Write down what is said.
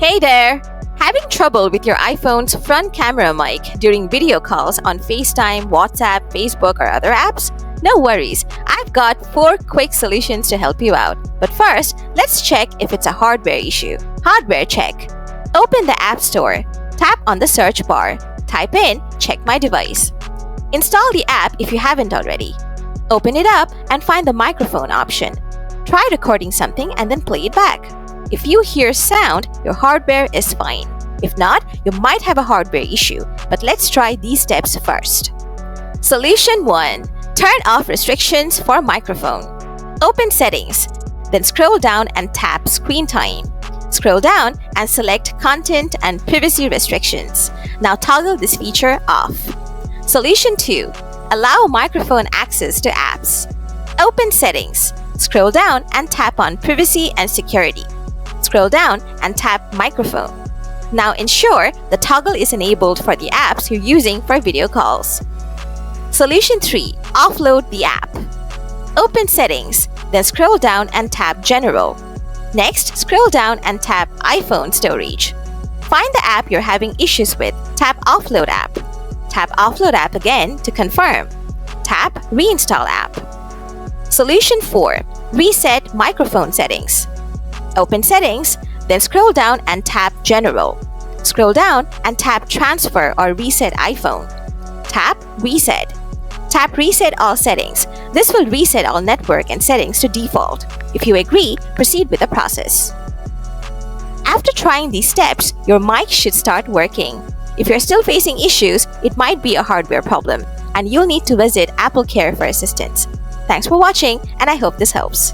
Hey there! Having trouble with your iPhone's front camera mic during video calls on FaceTime, WhatsApp, Facebook, or other apps? No worries, I've got 4 quick solutions to help you out. But first, let's check if it's a hardware issue. Hardware check. Open the App Store. Tap on the search bar. Type in Check My Device. Install the app if you haven't already. Open it up and find the microphone option. Try recording something and then play it back. If you hear sound, your hardware is fine. If not, you might have a hardware issue, but let's try these steps first. Solution 1. Turn off restrictions for microphone. Open Settings, then scroll down and tap Screen Time. Scroll down and select Content and Privacy Restrictions. Now toggle this feature off. Solution 2. Allow microphone access to apps. Open Settings, scroll down and tap on Privacy and Security. Scroll down and tap Microphone. Now ensure the toggle is enabled for the apps you're using for video calls. Solution 3. Offload the app. Open Settings, then scroll down and tap General. Next, scroll down and tap iPhone Storage. Find the app you're having issues with, tap Offload App. Tap Offload App again to confirm. Tap Reinstall App. Solution 4. Reset microphone settings. Open Settings, then scroll down and tap General. Scroll down and tap Transfer or Reset iPhone. Tap Reset. Tap Reset All Settings. This will reset all network and settings to default. If you agree, proceed with the process. After trying these steps, your mic should start working. If you're still facing issues, it might be a hardware problem, and you'll need to visit Apple Care for assistance. Thanks for watching, and I hope this helps.